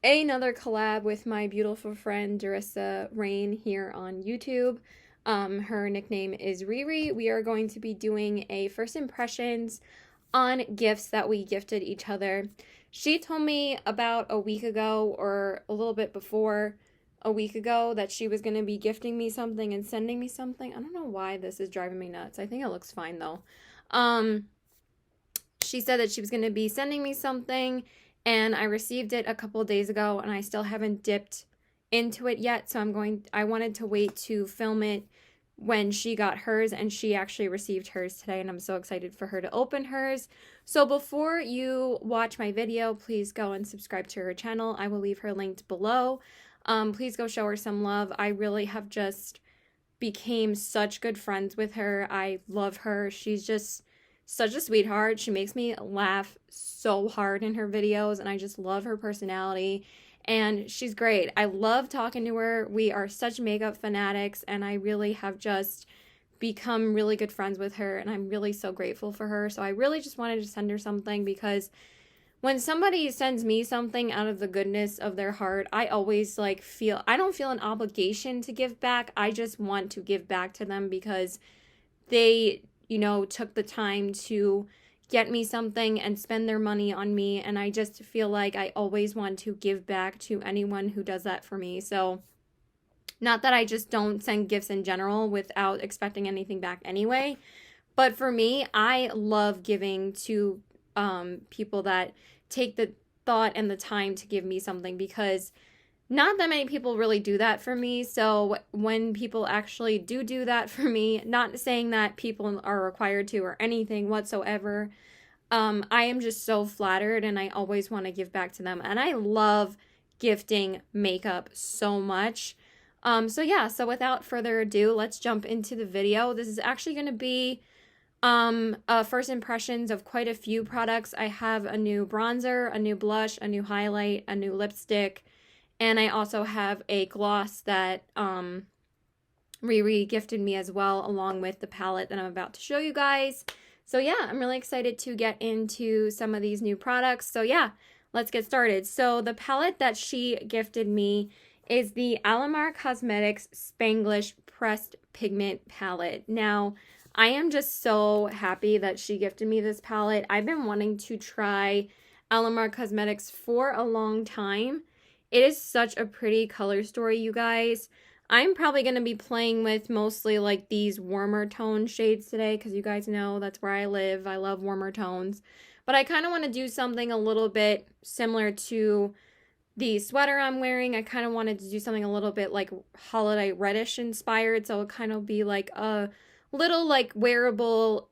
another collab with my beautiful friend Derissa Raynne here on YouTube. Her nickname is Riri. We are going to be doing a first impressions on gifts that we gifted each other. She told me about a week ago, or a little bit before a week ago, that she was going to be gifting me something and sending me something. I don't know why this is driving me nuts. I think it looks fine though. She said that she was going to be sending me something, and I received it a couple of days ago, and I still haven't dipped into it yet. So I wanted to wait to film it when she got hers, and she actually received hers today, and I'm so excited for her to open hers. So before you watch my video, please go and subscribe to her channel. I will leave her linked below. Please go show her some love. I really have just became such good friends with her. I love her. She's just such a sweetheart. She makes me laugh so hard in her videos, and I just love her personality. And she's great. I love talking to her. We are such makeup fanatics, and I really have just become really good friends with her, and I'm really so grateful for her. So I really just wanted to send her something, because when somebody sends me something out of the goodness of their heart, I always I don't feel an obligation to give back. I just want to give back to them because they took the time to get me something and spend their money on me, and I just feel like I always want to give back to anyone who does that for me. So not that I just don't send gifts in general without expecting anything back anyway, but for me, I love giving to people that take the thought and the time to give me something, because not that many people really do that for me. So when people actually do that for me, not saying that people are required to or anything whatsoever, I am just so flattered, and I always want to give back to them. And I love gifting makeup so much. So without further ado, let's jump into the video. This is actually going to be first impressions of quite a few products. I have a new bronzer, a new blush, a new highlight, a new lipstick, and I also have a gloss that Riri gifted me as well, along with the palette that I'm about to show you guys. So yeah, I'm really excited to get into some of these new products. So yeah, let's get started. So the palette that she gifted me is the Alamar Cosmetics Spanglish Pressed Pigment Palette. Now, I am just so happy that she gifted me this palette. I've been wanting to try Alamar Cosmetics for a long time. It is such a pretty color story, you guys. I'm probably going to be playing with mostly like these warmer tone shades today, because you guys know that's where I live. I love warmer tones. But I kind of want to do something a little bit similar to the sweater I'm wearing. I kind of wanted to do something a little bit like holiday reddish inspired. So it'll kind of be like a little like wearable,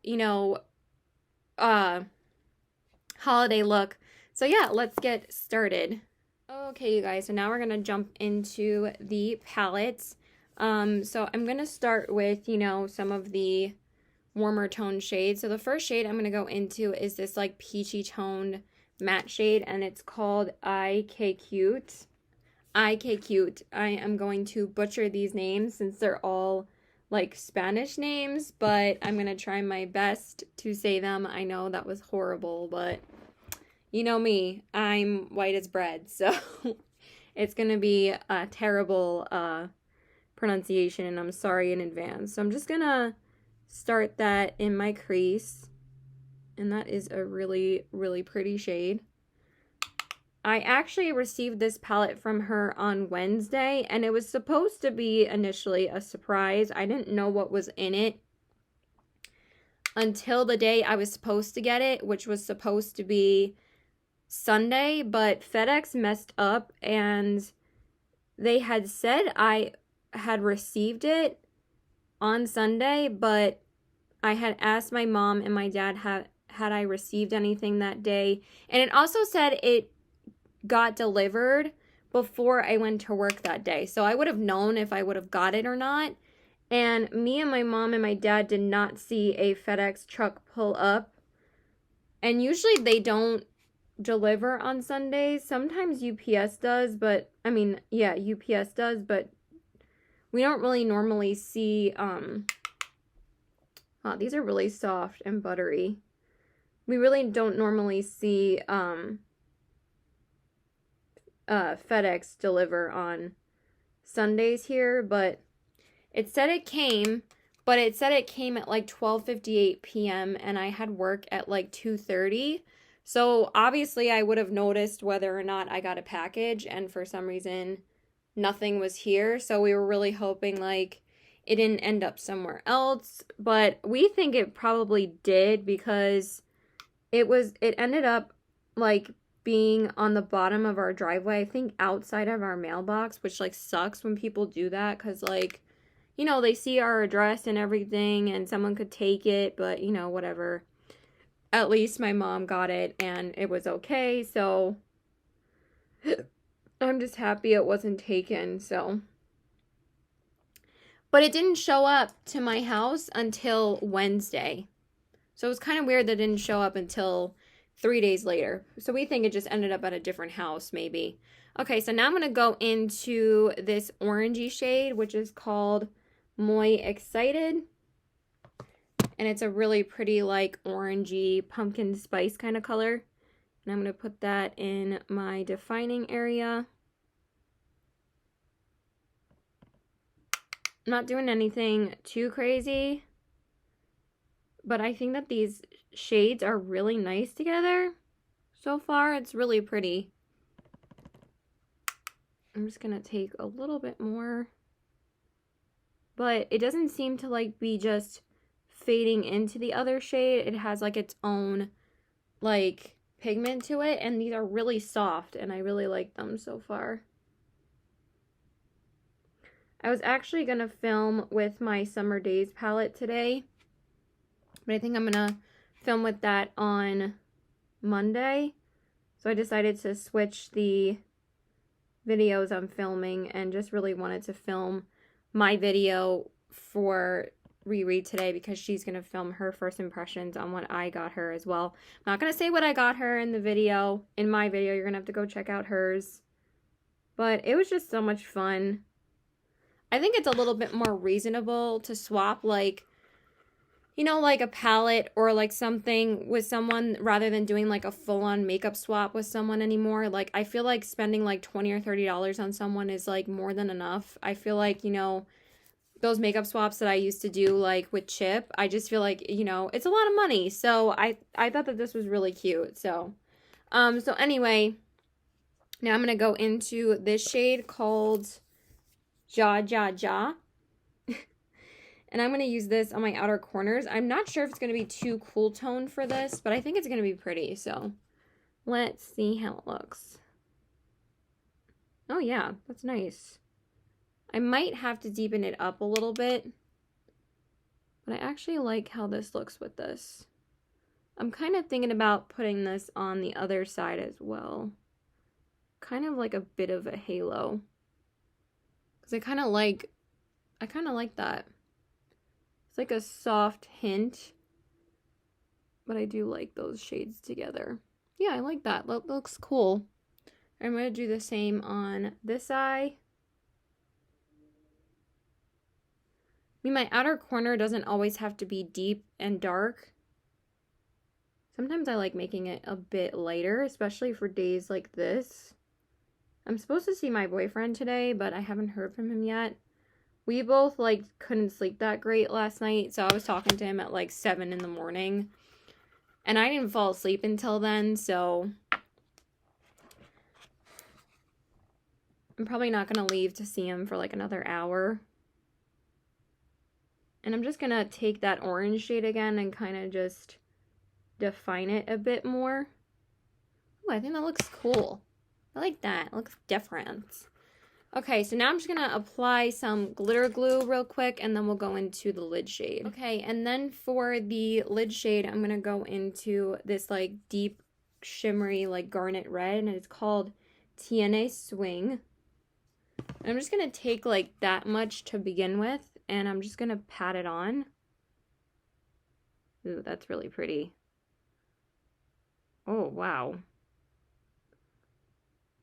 holiday look. So yeah, let's get started. Okay, you guys, so now we're gonna jump into the palettes. So I'm gonna start with, some of the warmer tone shades. So the first shade I'm gonna go into is this like peachy toned matte shade, and it's called IK Cute. IK Cute. I am going to butcher these names since they're all like Spanish names, but I'm gonna try my best to say them. I know that was horrible, but you know me, I'm white as bread, so it's gonna be a terrible pronunciation, and I'm sorry in advance. So I'm just gonna start that in my crease, and that is a really, really pretty shade. I actually received this palette from her on Wednesday, and it was supposed to be initially a surprise. I didn't know what was in it until the day I was supposed to get it, which was supposed to be Sunday, but FedEx messed up, and they had said I had received it on Sunday, but I had asked my mom and my dad had I received anything that day, and it also said it got delivered before I went to work that day, so I would have known if I would have got it or not. And me and my mom and my dad did not see a FedEx truck pull up, and usually they don't deliver on Sundays. Sometimes UPS does, but UPS does, but we don't really normally see these are really soft and buttery. We really don't normally see FedEx deliver on Sundays here, but it said it came, but it said it came at like 12:58 p.m. and I had work at like 2:30. So obviously I would have noticed whether or not I got a package, and for some reason nothing was here. So we were really hoping like it didn't end up somewhere else, but we think it probably did because it ended up like being on the bottom of our driveway, I think outside of our mailbox, which like sucks when people do that because like, you know, they see our address and everything and someone could take it, but you know, whatever. At least my mom got it and it was okay, so I'm just happy it wasn't taken, so. But it didn't show up to my house until Wednesday. So it was kind of weird that it didn't show up until 3 days later. So we think it just ended up at a different house, maybe. Okay, so now I'm going to go into this orangey shade, which is called Muy Excited. And it's a really pretty, like, orangey pumpkin spice kind of color. And I'm going to put that in my defining area. I'm not doing anything too crazy, but I think that these shades are really nice together so far. It's really pretty. I'm just going to take a little bit more, but it doesn't seem to like be just fading into the other shade. It has like its own like pigment to it, and these are really soft and I really like them so far. I was actually going to film with my Summer Days palette today, but I think I'm going to film with that on Monday. So I decided to switch the videos I'm filming and just really wanted to film my video for Riri today because she's going to film her first impressions on what I got her as well. I'm not going to say what I got her in the video, in my video. You're going to have to go check out hers. But it was just so much fun. I think it's a little bit more reasonable to swap, like, you know, like a palette or like something with someone rather than doing like a full-on makeup swap with someone anymore. Like, I feel like spending like $20 or $30 on someone is like more than enough. I feel like, you know, those makeup swaps that I used to do like with Chip, I just feel like, you know, it's a lot of money. So I thought that this was really cute. So anyway, now I'm going to go into this shade called Ja Ja Ja. And I'm going to use this on my outer corners. I'm not sure if it's going to be too cool tone for this, but I think it's going to be pretty. So let's see how it looks. Oh yeah, that's nice. I might have to deepen it up a little bit, but I actually like how this looks with this. I'm kind of thinking about putting this on the other side as well. Kind of like a bit of a halo. Because I kind of like that. It's like a soft hint, but I do like those shades together. Yeah, I like that. That looks cool. I'm going to do the same on this eye. I mean, my outer corner doesn't always have to be deep and dark. Sometimes I like making it a bit lighter, especially for days like this. I'm supposed to see my boyfriend today, but I haven't heard from him yet. We both, like, couldn't sleep that great last night, so I was talking to him at, like, 7 in the morning. And I didn't fall asleep until then, so I'm probably not going to leave to see him for, like, another hour. And I'm just going to take that orange shade again and kind of just define it a bit more. Oh, I think that looks cool. I like that. It looks different. Okay, so now I'm just going to apply some glitter glue real quick, and then we'll go into the lid shade. Okay, and then for the lid shade, I'm going to go into this, like, deep, shimmery, like, garnet red, and it's called Tiene Swing. And I'm just going to take, like, that much to begin with, and I'm just going to pat it on. Ooh, that's really pretty. Oh, wow.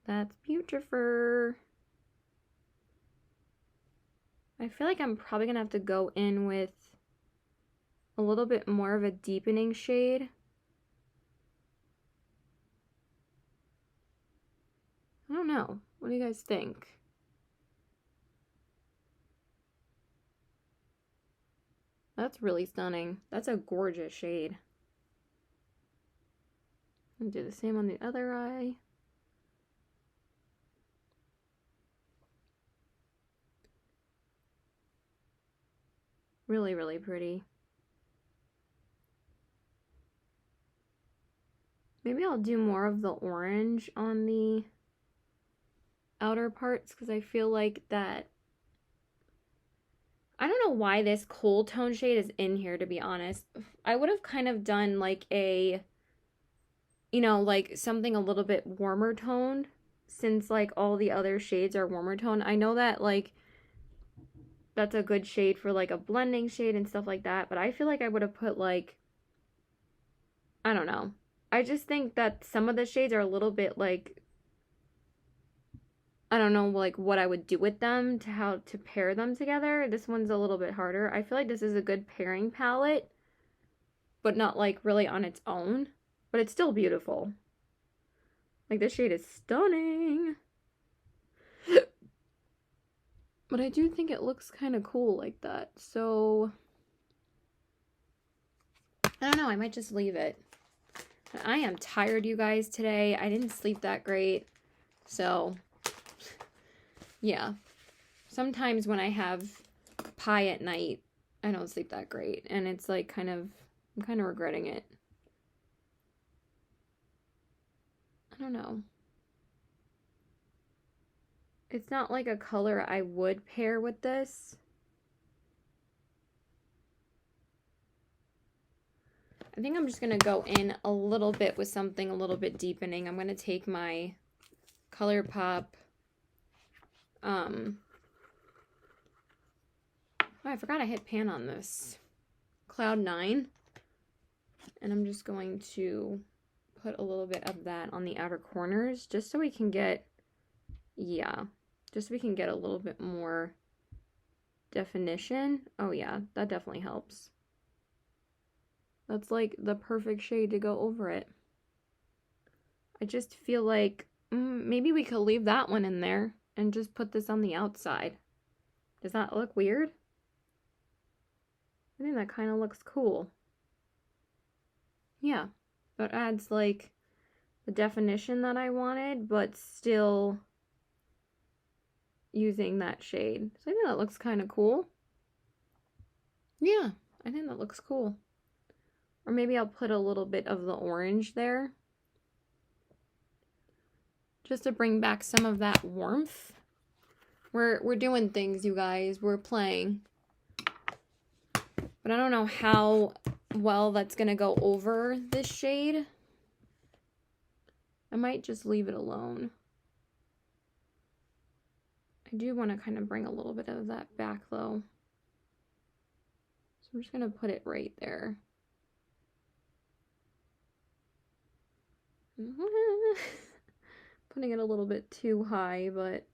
That's beautiful. I feel like I'm probably going to have to go in with a little bit more of a deepening shade. I don't know. What do you guys think? That's really stunning. That's a gorgeous shade. And do the same on the other eye. Really, really pretty. Maybe I'll do more of the orange on the outer parts because I feel like that. I don't know why this cool tone shade is in here, to be honest. I would have kind of done like a, you know, like something a little bit warmer toned since like all the other shades are warmer tone. I know that like that's a good shade for like a blending shade and stuff like that, but I feel like I would have put like, I don't know. I just think that some of the shades are a little bit like, I don't know, like what I would do with them to how to pair them together. This one's a little bit harder. I feel like this is a good pairing palette, but not like really on its own, but it's still beautiful. Like this shade is stunning. But I do think it looks kind of cool like that. So I don't know, I might just leave it. I am tired, you guys, today. I didn't sleep that great. So yeah. Sometimes when I have pie at night, I don't sleep that great. And it's like I'm kind of regretting it. I don't know. It's not like a color I would pair with this. I think I'm just going to go in a little bit with something a little bit deepening. I'm going to take my ColourPop. Oh, I forgot I hit pan on this. Cloud 9. And I'm just going to put a little bit of that on the outer corners just so we can get, yeah, just so we can get a little bit more definition. Oh yeah, that definitely helps. That's like the perfect shade to go over it. I just feel like maybe we could leave that one in there and just put this on the outside. Does that look weird? I think that kind of looks cool. Yeah, that adds like the definition that I wanted, but still using that shade. So I think that looks kind of cool. Yeah, I think that looks cool. Or maybe I'll put a little bit of the orange there. Just to bring back some of that warmth. We're doing things, you guys. We're playing. But I don't know how well that's going to go over this shade. I might just leave it alone. I do want to kind of bring a little bit of that back though. So I'm just going to put it right there. Putting it a little bit too high, but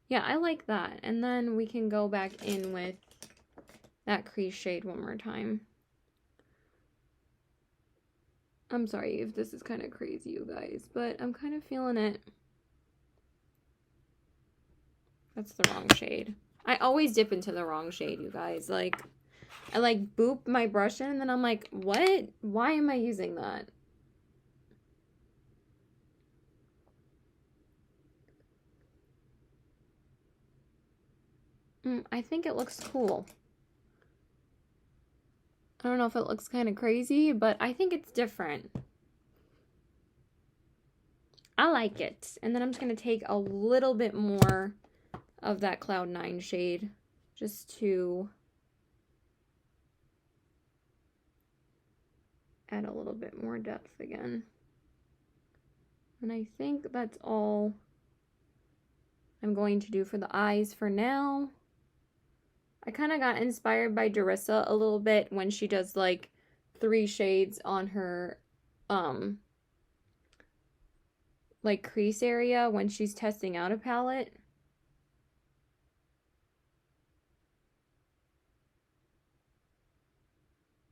yeah, I like that. And then we can go back in with that crease shade one more time. I'm sorry if this is kind of crazy, you guys, but I'm kind of feeling it. That's the wrong shade. I always dip into the wrong shade, you guys. Like, I like boop my brush in and then I'm like, what? Why am I using that? I think it looks cool. I don't know if it looks kind of crazy, but I think it's different. I like it. And then I'm just going to take a little bit more of that Cloud 9 shade just to add a little bit more depth again. And I think that's all I'm going to do for the eyes for now. I kind of got inspired by Derissa a little bit when she does like 3 shades on her like crease area when she's testing out a palette.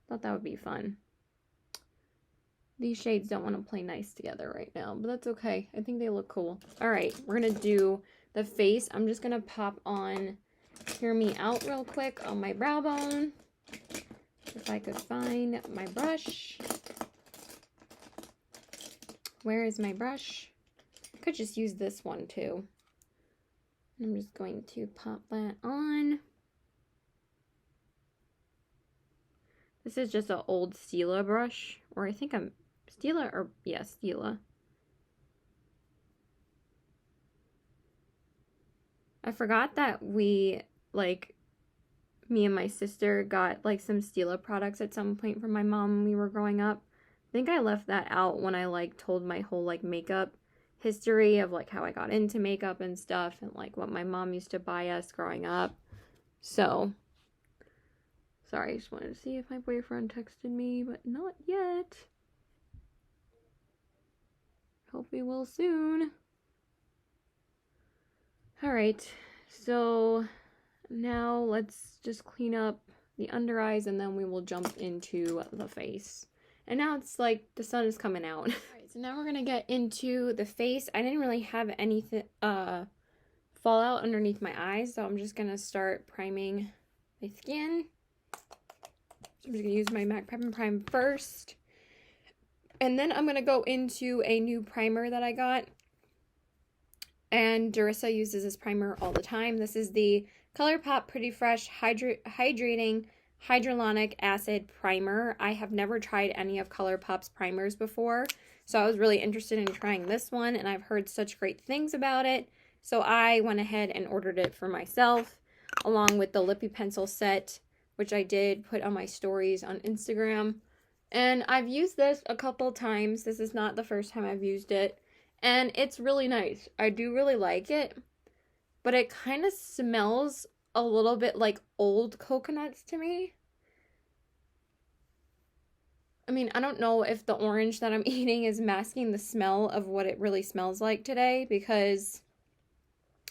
Thought that would be fun. These shades don't want to play nice together right now, but that's okay. I think they look cool. All right, we're going to do the face. I'm just going to pop on Hear Me Out real quick on my brow bone. If I could find my brush. Where is my brush? I could just use this one too. I'm just going to pop that on. This is just an old Stila brush, or I think I'm Stila, or yeah, Stila. I forgot that we, like, me and my sister got like some Stila products at some point from my mom when we were growing up. I think I left that out when I like told my whole like makeup history of like how I got into makeup and stuff, and like what my mom used to buy us growing up. So sorry, I just wanted to see if my boyfriend texted me, but not yet. Hope he will soon. All right, so now let's just clean up the under eyes and then we will jump into the face. And now it's like the sun is coming out. All right, so now we're gonna get into the face. I didn't really have anything fallout underneath my eyes, so I'm just gonna start priming my skin. I'm just gonna use my MAC Prep and Prime first. And then I'm gonna go into a new primer that I got. And Derissa uses this primer all the time. This is the ColourPop Pretty Fresh Hydrating Hyaluronic Acid Primer. I have never tried any of ColourPop's primers before, so I was really interested in trying this one, and I've heard such great things about it. So I went ahead and ordered it for myself, along with the Lippy Pencil set, which I did put on my stories on Instagram. And I've used this a couple times. This is not the first time I've used it. And it's really nice. I do really like it. But it kind of smells a little bit like old coconuts to me. I mean, I don't know if the orange that I'm eating is masking the smell of what it really smells like today, because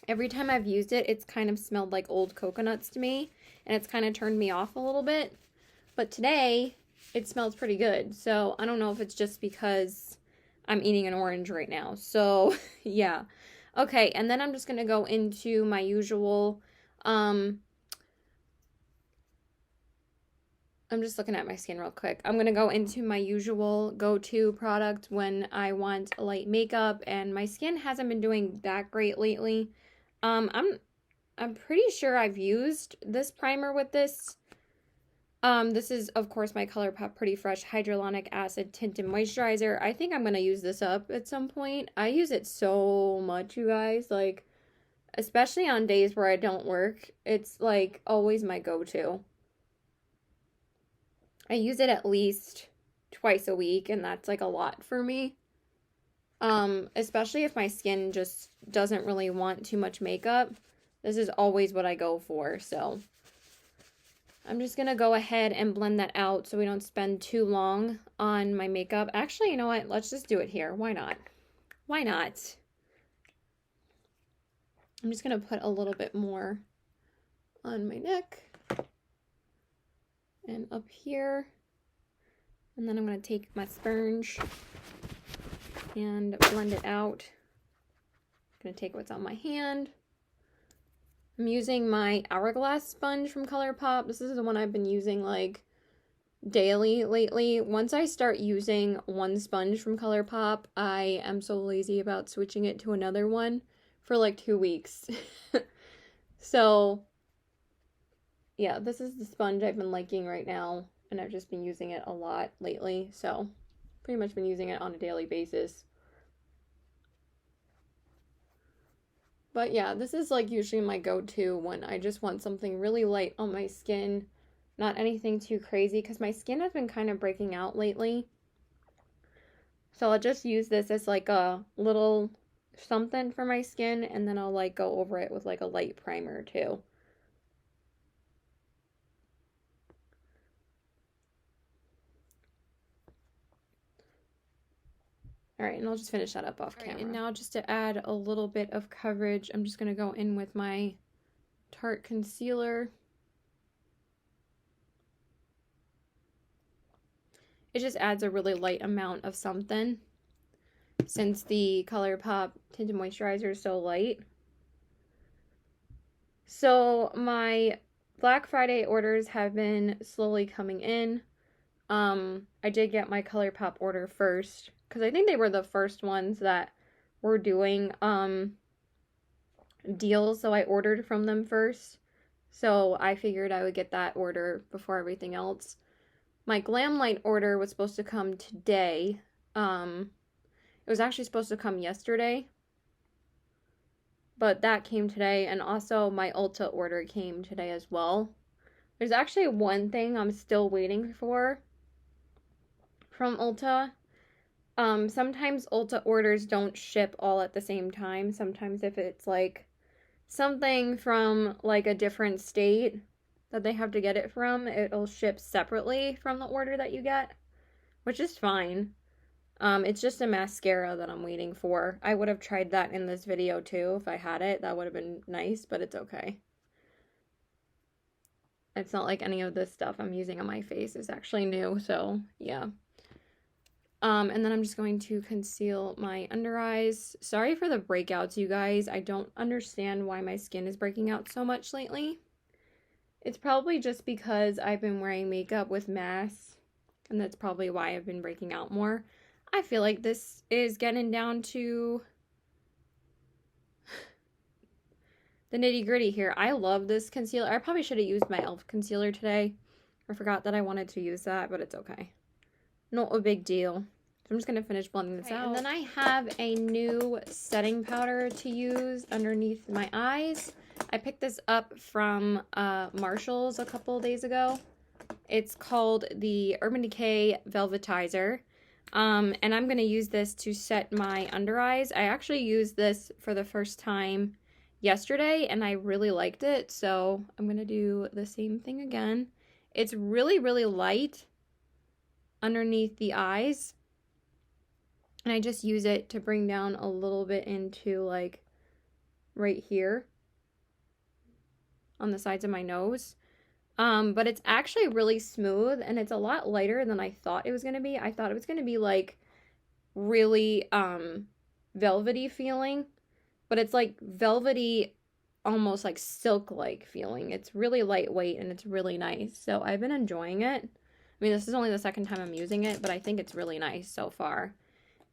every time I've used it, it's kind of smelled like old coconuts to me, and it's kind of turned me off a little bit. But today, it smells pretty good, so I don't know if it's just because I'm eating an orange right now. So, yeah. Okay, and then I'm just going to go into my usual, I'm just looking at my skin real quick. I'm going to go into my usual go-to product when I want light makeup, and my skin hasn't been doing that great lately. I'm pretty sure I've used this primer with this. This is, of course, my ColourPop Pretty Fresh Hyaluronic Acid Tinted Moisturizer. I think I'm going to use this up at some point. I use it so much, you guys. Like, especially on days where I don't work. It's, like, always my go-to. I use it at least twice a week, and that's, like, a lot for me. Especially if my skin just doesn't really want too much makeup. This is always what I go for, so I'm just going to go ahead and blend that out so we don't spend too long on my makeup. Actually, you know what? Let's just do it here. Why not? Why not? I'm just going to put a little bit more on my neck and up here. And then I'm going to take my sponge and blend it out. I'm going to take what's on my hand. I'm using my Hourglass sponge from ColourPop. This is the one I've been using like daily lately. Once I start using one sponge from ColourPop, I am so lazy about switching it to another one for like 2 weeks. So yeah, this is the sponge I've been liking right now, and I've just been using it a lot lately. So pretty much been using it on a daily basis. But yeah, this is like usually my go-to when I just want something really light on my skin. Not anything too crazy, because my skin has been kind of breaking out lately. So I'll just use this as like a little something for my skin, and then I'll like go over it with like a light primer too. All right, and I'll just finish that up off camera. And now just to add a little bit of coverage, I'm just going to go in with my Tarte concealer. It just adds a really light amount of something since the ColourPop Tinted Moisturizer is so light. So my Black Friday orders have been slowly coming in. I did get my ColourPop order first because I think they were the first ones that were doing deals, so I ordered from them first. So I figured I would get that order before everything else. My Glamlight order was supposed to come today. It was actually supposed to come yesterday, but that came today, and also my Ulta order came today as well. There's actually one thing I'm still waiting for from Ulta. Sometimes Ulta orders don't ship all at the same time. Sometimes if it's like something from like a different state that they have to get it from, it'll ship separately from the order that you get, which is fine. It's just a mascara that I'm waiting for. I would have tried that in this video too if I had it. That would have been nice, but it's okay. It's not like any of this stuff I'm using on my face is actually new, so yeah. And then I'm just going to conceal my under eyes. Sorry for the breakouts, you guys. I don't understand why my skin is breaking out so much lately. It's probably just because I've been wearing makeup with masks, and that's probably why I've been breaking out more. I feel like this is getting down to the nitty-gritty here. I love this concealer. I probably should have used my e.l.f. concealer today. I forgot that I wanted to use that, but it's okay. Not a big deal. So I'm just going to finish blending this out. And then I have a new setting powder to use underneath my eyes. I picked this up from Marshall's a couple days ago. It's called the Urban Decay Velvetizer. And I'm going to use this to set my under eyes. I actually used this for the first time yesterday, and I really liked it. So I'm going to do the same thing again. It's really, really light underneath the eyes. And I just use it to bring down a little bit into like right here on the sides of my nose. But it's actually really smooth, and it's a lot lighter than I thought it was going to be. I thought it was going to be like really velvety feeling, but it's like velvety, almost like silk-like feeling. It's really lightweight and it's really nice. So I've been enjoying it. I mean, this is only the second time I'm using it, but I think it's really nice so far.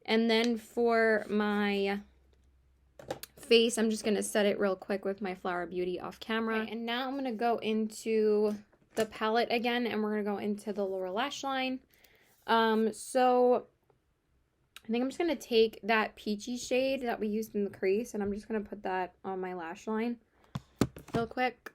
And then for my face, I'm just going to set it real quick with my Flower Beauty off camera. Okay, and now I'm going to go into the palette again, and we're going to go into the lower lash line. So I think I'm just going to take that peachy shade that we used in the crease, and I'm just going to put that on my lash line real quick.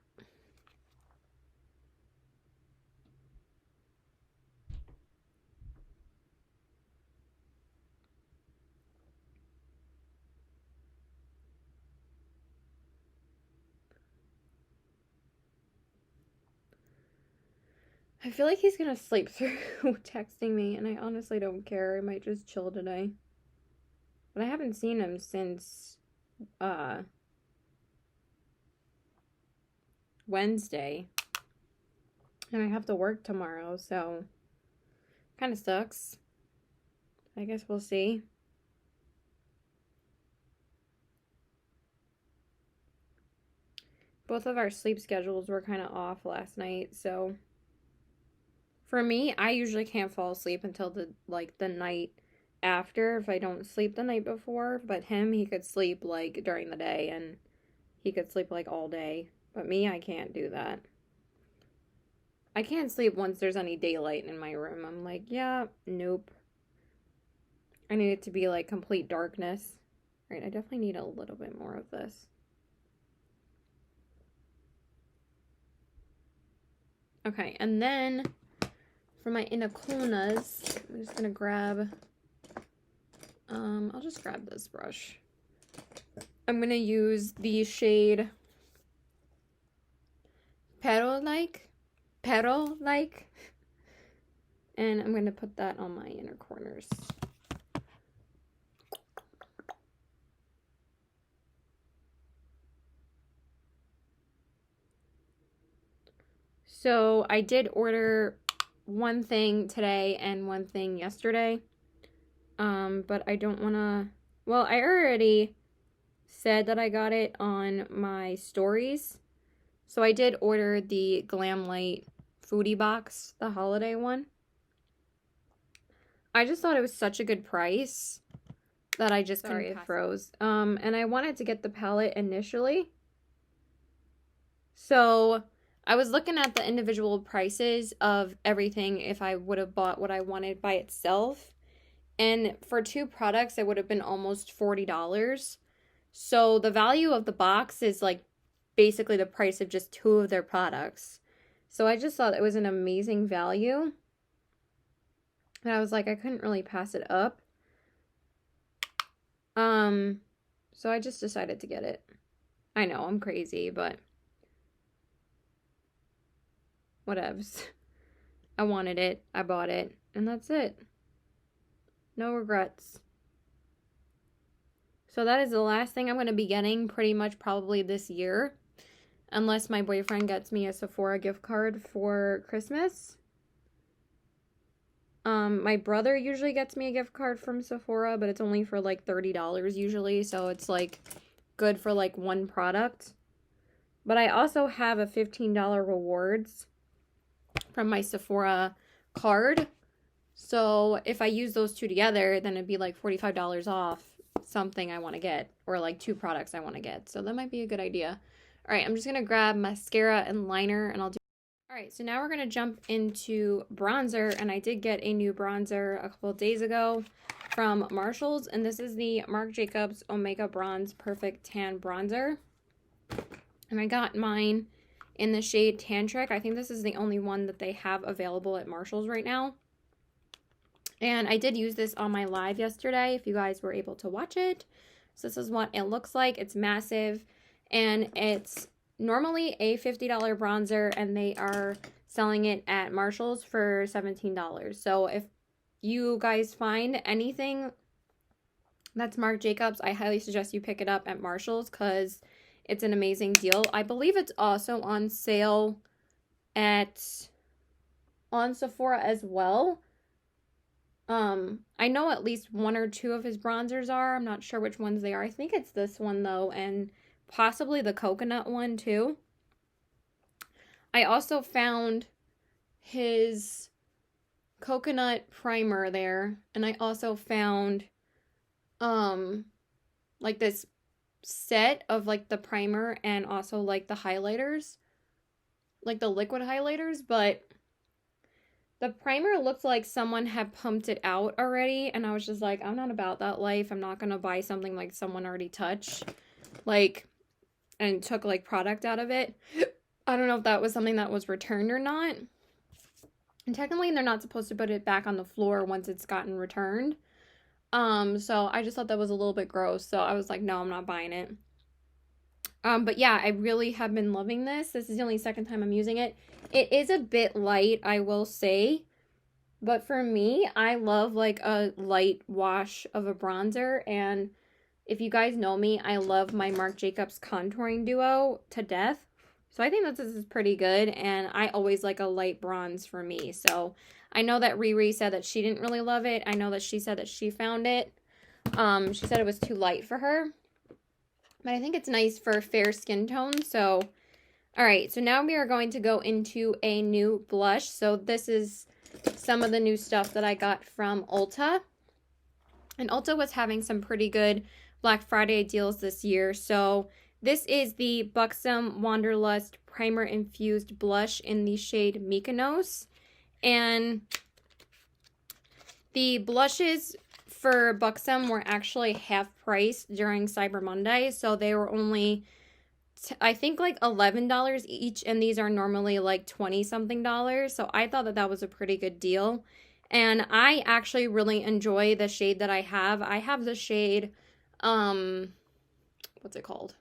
I feel like he's gonna sleep through texting me, and I honestly don't care. I might just chill today. But I haven't seen him since Wednesday. And I have to work tomorrow, so kind of sucks. I guess we'll see. Both of our sleep schedules were kind of off last night, so for me, I usually can't fall asleep until the night after if I don't sleep the night before, but him, he could sleep like during the day, and he could sleep like all day. But me, I can't do that. I can't sleep once there's any daylight in my room. I'm like, yeah, nope. I need it to be like complete darkness. Right, I definitely need a little bit more of this. Okay, and then for my Inaconas, I'm just gonna grab, I'll just grab this brush. I'm gonna use the shade Pero-like, and I'm gonna put that on my inner corners. So I did order one thing today and one thing yesterday. But I don't want to, well, I already said that I got it on my stories. So I did order the Glam Light foodie box, the holiday one. I just thought it was such a good price that I just couldn't pass. It froze. And I wanted to get the palette initially. So I was looking at the individual prices of everything if I would have bought what I wanted by itself. And for 2 products, it would have been almost $40. So the value of the box is like basically the price of just 2 of their products. So I just thought it was an amazing value. And I was like, I couldn't really pass it up. So I just decided to get it. I know, I'm crazy, but whatevs. I wanted it, I bought it, and that's it. No regrets. So that is the last thing I'm going to be getting pretty much probably this year. Unless my boyfriend gets me a Sephora gift card for Christmas. My brother usually gets me a gift card from Sephora, but it's only for like $30 usually, so it's like good for like one product. But I also have a $15 rewards from my Sephora card. So if I use those 2 together, then it'd be like $45 off something I want to get, or like 2 products I want to get. So that might be a good idea. All right, I'm just going to grab mascara and liner, and I'll do. All right, so now we're going to jump into bronzer, and I did get a new bronzer a couple of days ago from Marshalls, and this is the Marc Jacobs Omega Bronze Perfect Tan Bronzer. And I got mine in the shade Tantric. I think this is the only one that they have available at Marshalls right now. And I did use this on my live yesterday, if you guys were able to watch it. So this is what it looks like. It's massive, and it's normally a $50 bronzer, and they are selling it at Marshalls for $17. So if you guys find anything that's Marc Jacobs, I highly suggest you pick it up at Marshalls because it's an amazing deal. I believe it's also on sale on Sephora as well. I know at least 1 or 2 of his bronzers are. I'm not sure which ones they are. I think it's this one though, and possibly the coconut one too. I also found his coconut primer there, and I also found like this set of like the primer and also like the highlighters, like the liquid highlighters, but the primer looked like someone had pumped it out already, and I was just like, I'm not about that life. I'm not gonna buy something like someone already touched, like, and took like product out of it. I don't know if that was something that was returned or not. And technically they're not supposed to put it back on the floor once it's gotten returned. So I just thought that was a little bit gross. So I was like, no, I'm not buying it. But yeah, I really have been loving this. This is the only second time I'm using it. It is a bit light, I will say. But for me, I love like a light wash of a bronzer. And if you guys know me, I love my Marc Jacobs contouring duo to death. So I think that this is pretty good. And I always like a light bronze for me. So I know that Riri said that she didn't really love it. I know that she said that she found it. She said it was too light for her. But I think it's nice for fair skin tone. So, all right. So now we are going to go into a new blush. So this is some of the new stuff that I got from Ulta. And Ulta was having some pretty good Black Friday deals this year. So this is the Buxom Wanderlust Primer Infused Blush in the shade Mykonos. And the blushes for Buxom were actually half price during Cyber Monday. So they were only, I think, like $11 each. And these are normally like 20-something dollars. So I thought that that was a pretty good deal. And I actually really enjoy the shade that I have. I have the shade, what's it called?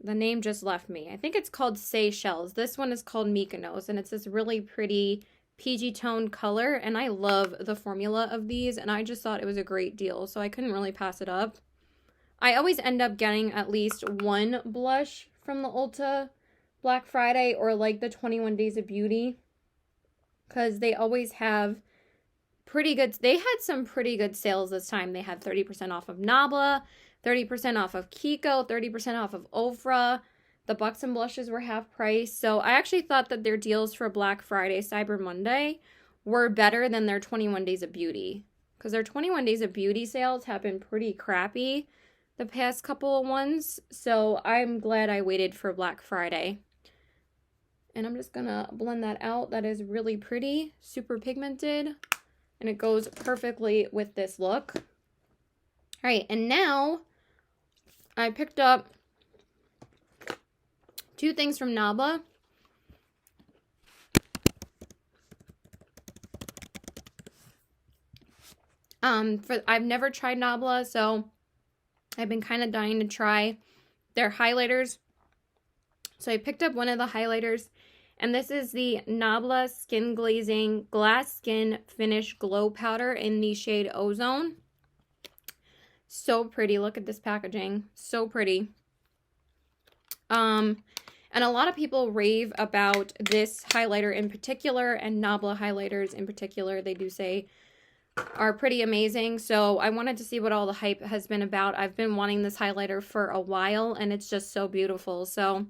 The name just left me. I think it's called Seychelles. This one is called Mykonos, and it's this really pretty PG tone color, and I love the formula of these, and I just thought it was a great deal, so I couldn't really pass it up. I always end up getting at least one blush from the Ulta Black Friday or like the 21 Days of Beauty because they always have pretty good, they had some pretty good sales this time. They had 30% off of Nabla, 30% off of Kiko, 30% off of Ofra. The Buxom blushes were half price. So I actually thought that their deals for Black Friday, Cyber Monday were better than their 21 Days of Beauty. Because their 21 Days of Beauty sales have been pretty crappy the past couple of ones. So I'm glad I waited for Black Friday. And I'm just gonna blend that out. That is really pretty, super pigmented. And it goes perfectly with this look. All right, and now I picked up two things from Nabla. I've never tried Nabla, so I've been kind of dying to try their highlighters. So I picked up one of the highlighters, and this is the Nabla Skin Glazing Glass Skin Finish Glow Powder in the shade Ozone. So pretty. Look at this packaging. So pretty. And a lot of people rave about this highlighter in particular, and Nabla highlighters in particular, they do say are pretty amazing. So I wanted to see what all the hype has been about. I've been wanting this highlighter for a while, and it's just so beautiful. So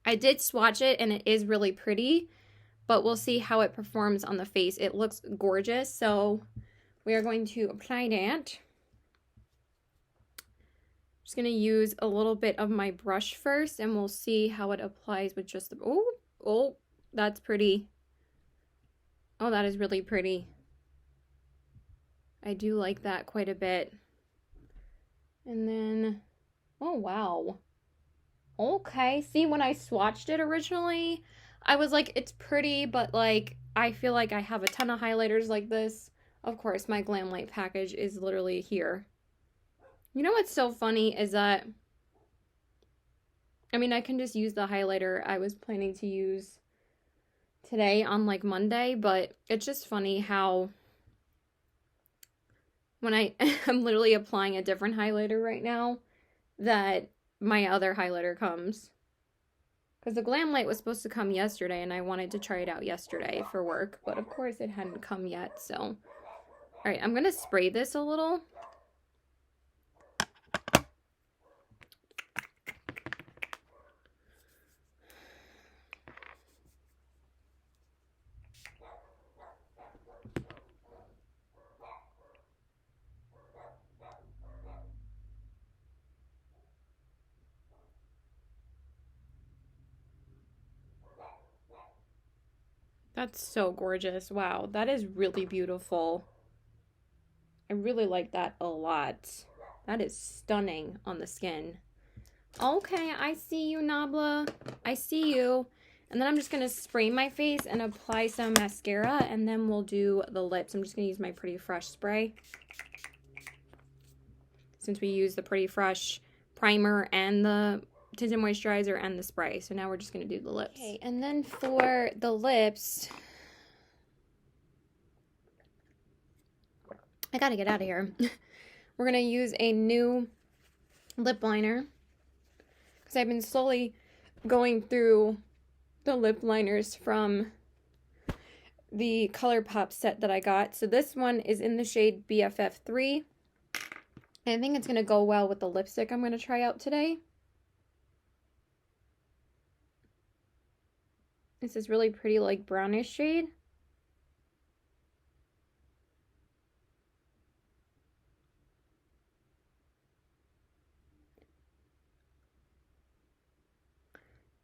I did swatch it, and it is really pretty, but we'll see how it performs on the face. It looks gorgeous, so we are going to apply that. Just going to use a little bit of my brush first, and we'll see how it applies with just the... Oh, that's pretty. Oh, that is really pretty. I do like that quite a bit. And then... Oh, wow. Okay, see, when I swatched it originally, I was like, it's pretty, but like, I feel like I have a ton of highlighters like this. Of course, my Glam Light package is literally here. You know what's so funny is that, I mean, I can just use the highlighter I was planning to use today on like Monday, but it's just funny how when I'm literally applying a different highlighter right now, that my other highlighter comes. Because the Glam Light was supposed to come yesterday, and I wanted to try it out yesterday for work, but of course it hadn't come yet, so. All right, I'm going to spray this a little. That's so gorgeous. Wow, that is really beautiful. I really like that a lot. That is stunning on the skin. Okay, I see you, Nabla. I see you. And then I'm just going to spray my face and apply some mascara, and then we'll do the lips. I'm just going to use my Pretty Fresh spray, since we use the Pretty Fresh primer and the tinted moisturizer and the spray. So now we're just going to do the lips. Okay, and then for the lips, I got to get out of here. We're going to use a new lip liner, because I've been slowly going through the lip liners from the ColourPop set that I got. So this one is in the shade BFF3. And I think it's going to go well with the lipstick I'm going to try out today. This is really pretty, like, brownish shade.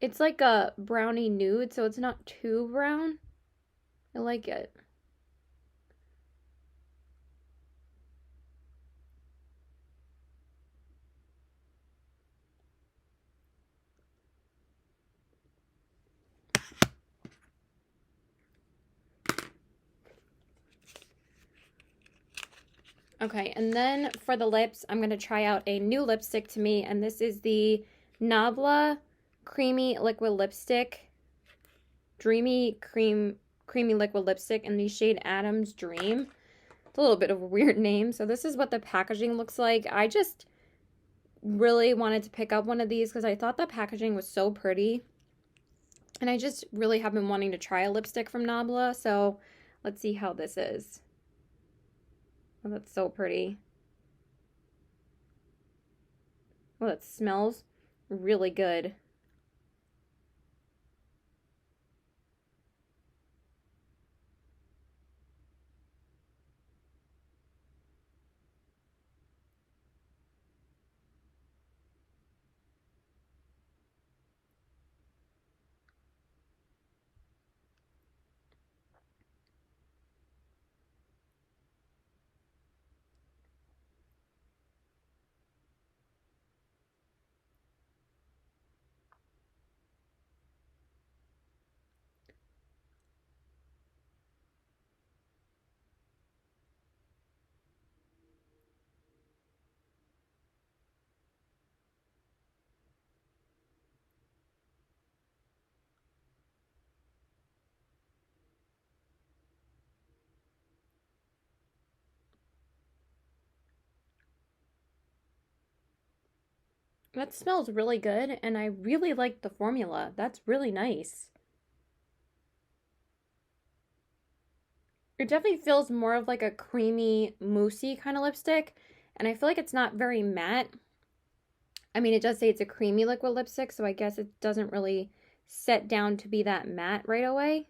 It's like a brownie nude, so it's not too brown. I like it. Okay, and then for the lips, I'm going to try out a new lipstick to me, and this is the Nabla Creamy Liquid Lipstick. Creamy Liquid Lipstick in the shade Adam's Dream. It's a little bit of a weird name. So this is what the packaging looks like. I just really wanted to pick up one of these because I thought the packaging was so pretty. And I just really have been wanting to try a lipstick from Nabla, so let's see how this is. Oh, that's so pretty. Oh, that smells really good. That smells really good, and I really like the formula. That's really nice. It definitely feels more of like a creamy, moussey kind of lipstick, and I feel like it's not very matte. I mean, it does say it's a creamy liquid lipstick, so I guess it doesn't really set down to be that matte right away.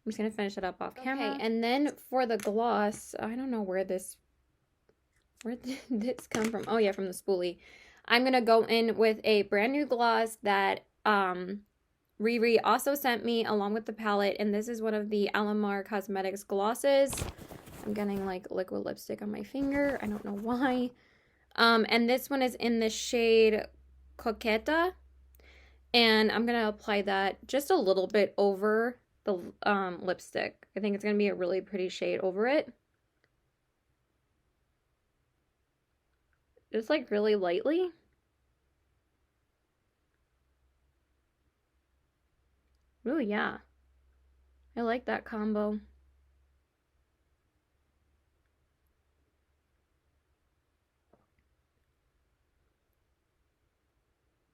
I'm just gonna finish it up off camera. Okay, and then for the gloss, I don't know where this come from. Oh yeah, from the spoolie. I'm gonna go in with a brand new gloss that Riri also sent me along with the palette, and this is one of the Alamar Cosmetics glosses. I'm getting like liquid lipstick on my finger. I don't know why. And this one is in the shade Coqueta, and I'm gonna apply that just a little bit over the lipstick. I think it's gonna be a really pretty shade over it. Just like really lightly. Oh yeah. I like that combo.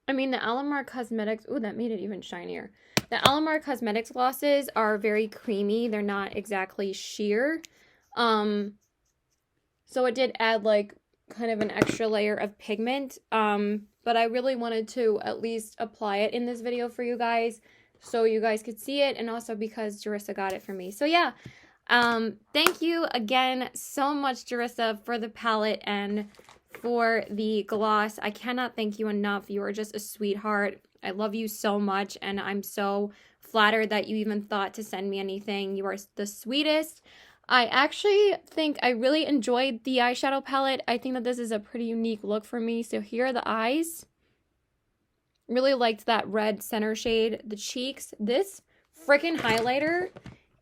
I mean, the Alamar Cosmetics, ooh, that made it even shinier. The Alamar Cosmetics glosses are very creamy. They're not exactly sheer. So it did add like kind of an extra layer of pigment. But I really wanted to at least apply it in this video for you guys so you guys could see it, and also because Derissa got it for me. So yeah, thank you again so much, Derissa, for the palette and for the gloss. I cannot thank you enough. You are just a sweetheart. I love you so much, and I'm so flattered that you even thought to send me anything. You are the sweetest. I actually think I really enjoyed the eyeshadow palette. I think that this is a pretty unique look for me. So here are the eyes. Really liked that red center shade. The cheeks. This freaking highlighter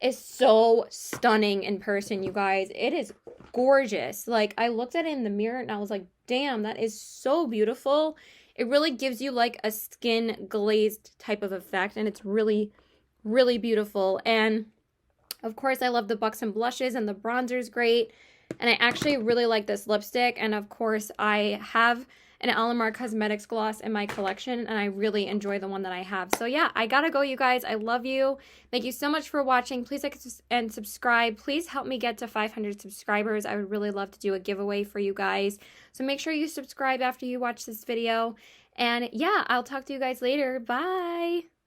is so stunning in person, you guys. It is gorgeous. Like, I looked at it in the mirror and I was like, damn, that is so beautiful. It really gives you like a skin glazed type of effect, and it's really, really beautiful. And of course, I love the Buxom blushes, and the bronzer is great. And I actually really like this lipstick. And of course, I have an Alamar Cosmetics gloss in my collection, and I really enjoy the one that I have. So yeah, I gotta go, you guys. I love you. Thank you so much for watching. Please like and subscribe. Please help me get to 500 subscribers. I would really love to do a giveaway for you guys. So make sure you subscribe after you watch this video. And yeah, I'll talk to you guys later. Bye.